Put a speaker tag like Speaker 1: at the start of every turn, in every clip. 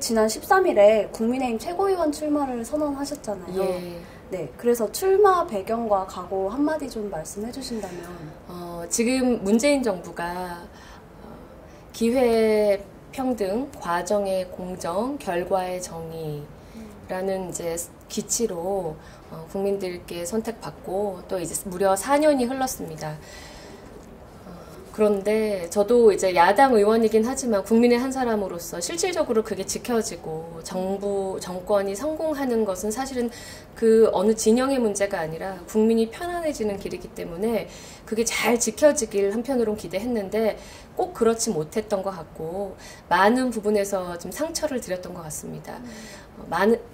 Speaker 1: 지난 13일에 국민의힘 최고위원 출마를 선언하셨잖아요.
Speaker 2: 예.
Speaker 1: 네, 그래서 출마 배경과 각오 한마디 좀 말씀해 주신다면.
Speaker 2: 지금 문재인 정부가 기회 평등, 과정의 공정, 결과의 정의라는 이제 기치로 국민들께 선택받고 또 이제 무려 4년이 흘렀습니다. 그런데 저도 이제 야당 의원이긴 하지만 국민의 한 사람으로서 실질적으로 그게 지켜지고 정권이 성공하는 것은 사실은 그 어느 진영의 문제가 아니라 국민이 편안해지는 길이기 때문에 그게 잘 지켜지길 한편으론 기대했는데 꼭 그렇지 못했던 것 같고 많은 부분에서 좀 상처를 드렸던 것 같습니다.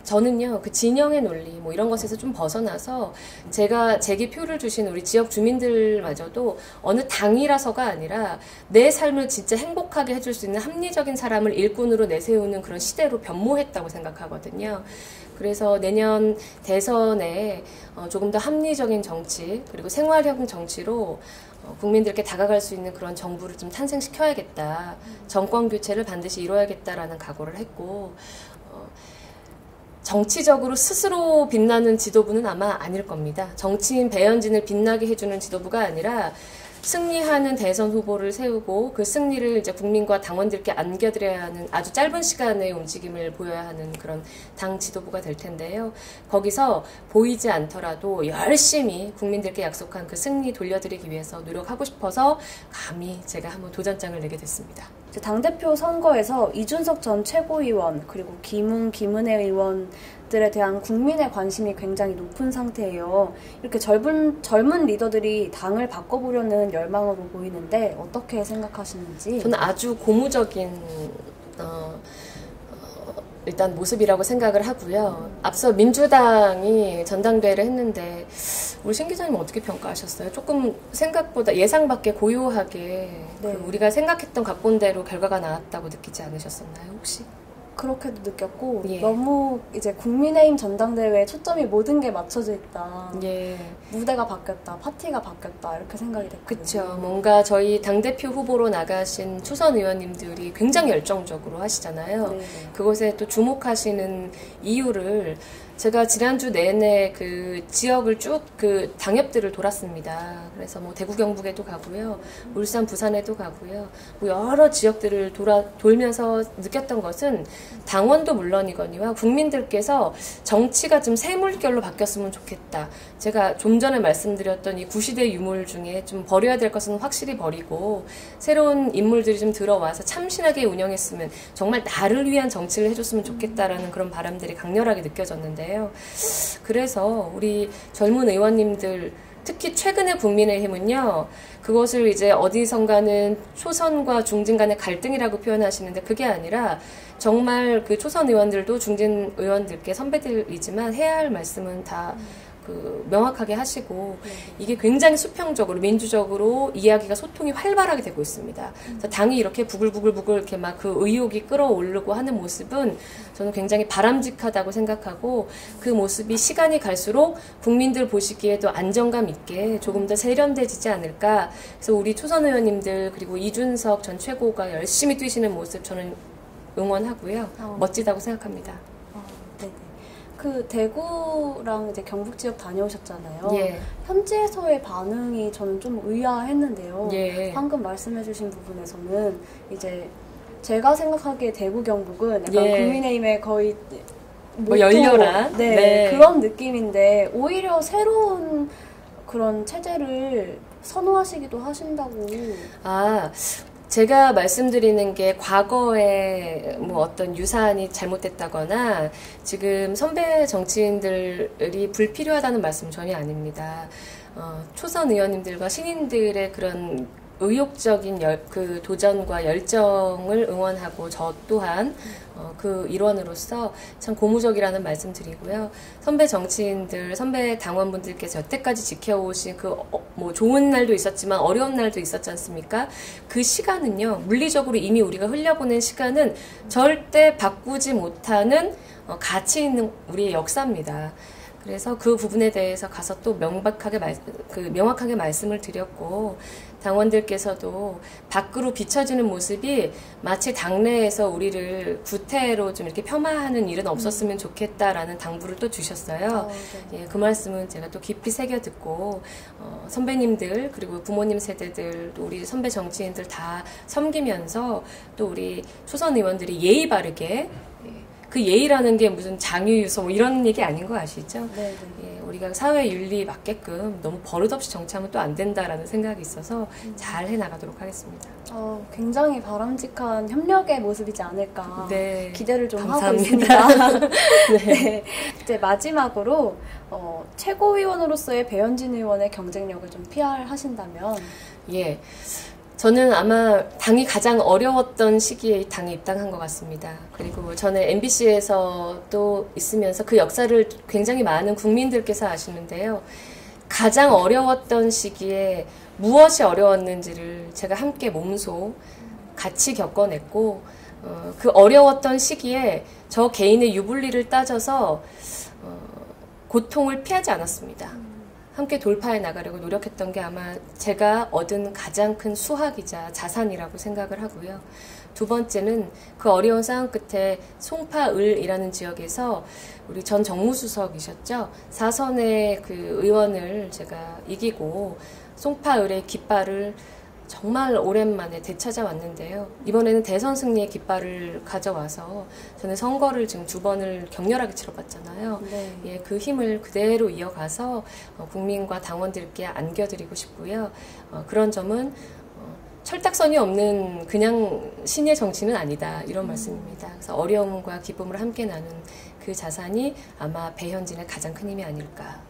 Speaker 2: 저는요, 그 진영의 논리, 뭐 이런 것에서 좀 벗어나서 제게 표를 주신 우리 지역 주민들마저도 어느 당이라서가 아니라 내 삶을 진짜 행복하게 해줄 수 있는 합리적인 사람을 일꾼으로 내세우는 그런 시대로 변모했다고 생각하거든요. 그래서 내년 대선에 조금 더 합리적인 정치, 그리고 생활형 정치로 국민들께 다가갈 수 있는 그런 정부를 좀 탄생시켜야겠다. 정권 교체를 반드시 이뤄야겠다라는 각오를 했고, 정치적으로 스스로 빛나는 지도부는 아마 아닐 겁니다. 정치인 배현진을 빛나게 해주는 지도부가 아니라 승리하는 대선 후보를 세우고 그 승리를 이제 국민과 당원들께 안겨드려야 하는 아주 짧은 시간의 움직임을 보여야 하는 그런 당 지도부가 될 텐데요. 거기서 보이지 않더라도 열심히 국민들께 약속한 그 승리 돌려드리기 위해서 노력하고 싶어서 감히 제가 한번 도전장을 내게 됐습니다.
Speaker 1: 당대표 선거에서 이준석 전 최고위원 그리고 김은혜 의원들에 대한 국민의 관심이 굉장히 높은 상태예요. 이렇게 젊은 리더들이 당을 바꿔보려는 열망으로 보이는데 어떻게 생각하시는지?
Speaker 2: 저는 아주 고무적인 일단 모습이라고 생각을 하고요. 앞서 민주당이 전당대회를 했는데 우리 신 기자님 어떻게 평가하셨어요? 조금 생각보다 예상 밖의 고요하게
Speaker 1: 네.
Speaker 2: 우리가 생각했던 각본대로 결과가 나왔다고 느끼지 않으셨었나요, 혹시?
Speaker 1: 그렇게도 느꼈고
Speaker 2: 예.
Speaker 1: 너무 이제 국민의힘 전당대회에 초점이 모든 게 맞춰져 있다.
Speaker 2: 예.
Speaker 1: 무대가 바뀌었다, 파티가 바뀌었다 이렇게 생각이 됐거든요.
Speaker 2: 그렇죠. 뭔가 저희 당대표 후보로 나가신 초선 의원님들이 굉장히 열정적으로 하시잖아요.
Speaker 1: 네네.
Speaker 2: 그것에 또 주목하시는 이유를 제가 지난주 내내 그 지역을 쭉 그 당협들을 돌았습니다. 그래서 뭐 대구 경북에도 가고요. 울산 부산에도 가고요. 뭐 여러 지역들을 돌면서 느꼈던 것은 당원도 물론이거니와 국민들께서 정치가 좀 새 물결로 바뀌었으면 좋겠다. 제가 좀 전에 말씀드렸던 이 구시대 유물 중에 좀 버려야 될 것은 확실히 버리고 새로운 인물들이 좀 들어와서 참신하게 운영했으면 정말 나를 위한 정치를 해줬으면 좋겠다라는 그런 바람들이 강렬하게 느껴졌는데요. 그래서 우리 젊은 의원님들 특히 최근의 국민의힘은요, 그것을 이제 어디선가는 초선과 중진 간의 갈등이라고 표현하시는데 그게 아니라 정말 그 초선 의원들도 중진 의원들께 선배들이지만 해야 할 말씀은 다 명확하게 하시고 이게 굉장히 수평적으로 민주적으로 이야기가 소통이 활발하게 되고 있습니다. 그래서 당이 이렇게 부글부글 이렇게 막 그 의욕이 끌어오르고 하는 모습은 저는 굉장히 바람직하다고 생각하고 그 모습이 시간이 갈수록 국민들 보시기에도 안정감 있게 조금 더 세련돼지지 않을까. 그래서 우리 초선 의원님들 그리고 이준석 전 최고가 열심히 뛰시는 모습 저는 응원하고요. 멋지다고 생각합니다.
Speaker 1: 네네. 그 대구랑 이제 경북 지역 다녀오셨잖아요.
Speaker 2: 예.
Speaker 1: 현지에서의 반응이 저는 좀 의아했는데요.
Speaker 2: 예.
Speaker 1: 방금 말씀해주신 부분에서는 이제 제가 생각하기에 대구 경북은 약간
Speaker 2: 예.
Speaker 1: 국민의힘의 거의
Speaker 2: 뭐 열렬한
Speaker 1: 네, 그런 느낌인데 오히려 새로운 그런 체제를 선호하시기도 하신다고.
Speaker 2: 제가 말씀드리는 게 과거에 뭐 어떤 유산이 잘못됐다거나 지금 선배 정치인들이 불필요하다는 말씀 전혀 아닙니다. 초선 의원님들과 신인들의 그런 의욕적인 그 도전과 열정을 응원하고 저 또한 그 일원으로서 참 고무적이라는 말씀 드리고요. 선배 정치인들, 선배 당원분들께서 여태까지 지켜오신 뭐 좋은 날도 있었지만 어려운 날도 있었지 않습니까? 그 시간은요, 물리적으로 이미 우리가 흘려보낸 시간은 절대 바꾸지 못하는 가치 있는 우리의 역사입니다. 그래서 그 부분에 대해서 가서 또 명확하게 말씀을 드렸고, 당원들께서도 밖으로 비춰지는 모습이 마치 당내에서 우리를 구태로 좀 이렇게 폄하하는 일은 없었으면 좋겠다라는 당부를 또 주셨어요.
Speaker 1: 네.
Speaker 2: 예, 그 말씀은 제가 또 깊이 새겨 듣고, 선배님들, 그리고 부모님 세대들, 또 우리 선배 정치인들 다 섬기면서 또 우리 초선 의원들이 예의 바르게, 그 예의라는 게 무슨 장유유서 뭐 이런 얘기 아닌 거 아시죠?
Speaker 1: 네.
Speaker 2: 예, 우리가 사회 윤리 맞게끔 너무 버릇없이 정치하면 또 안 된다라는 생각이 있어서 잘 해나가도록 하겠습니다.
Speaker 1: 굉장히 바람직한 협력의 모습이지 않을까
Speaker 2: 네,
Speaker 1: 기대를 좀
Speaker 2: 감사합니다.
Speaker 1: 하고 있습니다.
Speaker 2: 네.
Speaker 1: 네. 이제 마지막으로 최고위원으로서의 배현진 의원의 경쟁력을 좀 PR하신다면
Speaker 2: 예. 저는 아마 당이 가장 어려웠던 시기에 당에 입당한 것 같습니다. 그리고 저는 MBC에서 또 있으면서 그 역사를 굉장히 많은 국민들께서 아시는데요. 가장 어려웠던 시기에 무엇이 어려웠는지를 제가 함께 몸소 같이 겪어냈고, 그 어려웠던 시기에 저 개인의 유불리를 따져서 고통을 피하지 않았습니다. 함께 돌파해 나가려고 노력했던 게 아마 제가 얻은 가장 큰 수학이자 자산이라고 생각을 하고요. 두 번째는 그 어려운 싸움 끝에 송파을이라는 지역에서 우리 전 정무수석이셨죠. 4선의 그 의원을 제가 이기고 송파을의 깃발을 정말 오랜만에 되찾아왔는데요. 이번에는 대선 승리의 깃발을 가져와서 저는 선거를 지금 2번을 격렬하게 치러봤잖아요.
Speaker 1: 네.
Speaker 2: 예, 그 힘을 그대로 이어가서 국민과 당원들께 안겨드리고 싶고요. 그런 점은 철딱선이 없는 그냥 신의 정치는 아니다, 이런 말씀입니다. 그래서 어려움과 기쁨을 함께 나눈 그 자산이 아마 배현진의 가장 큰 힘이 아닐까.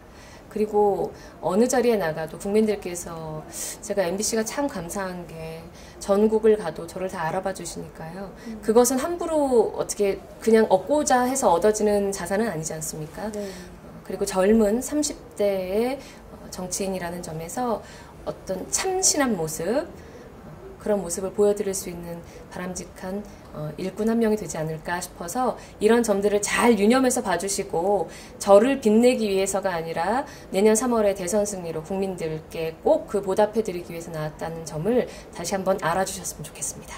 Speaker 2: 그리고 어느 자리에 나가도 국민들께서, 제가 MBC가 참 감사한 게 전국을 가도 저를 다 알아봐 주시니까요. 그것은 함부로 어떻게 그냥 얻고자 해서 얻어지는 자산은 아니지 않습니까?
Speaker 1: 네.
Speaker 2: 그리고 젊은 30대의 정치인이라는 점에서 어떤 참신한 모습, 그런 모습을 보여드릴 수 있는 바람직한 일꾼 한 명이 되지 않을까 싶어서 이런 점들을 잘 유념해서 봐주시고, 저를 빛내기 위해서가 아니라 내년 3월에 대선 승리로 국민들께 꼭 그 보답해드리기 위해서 나왔다는 점을 다시 한번 알아주셨으면 좋겠습니다.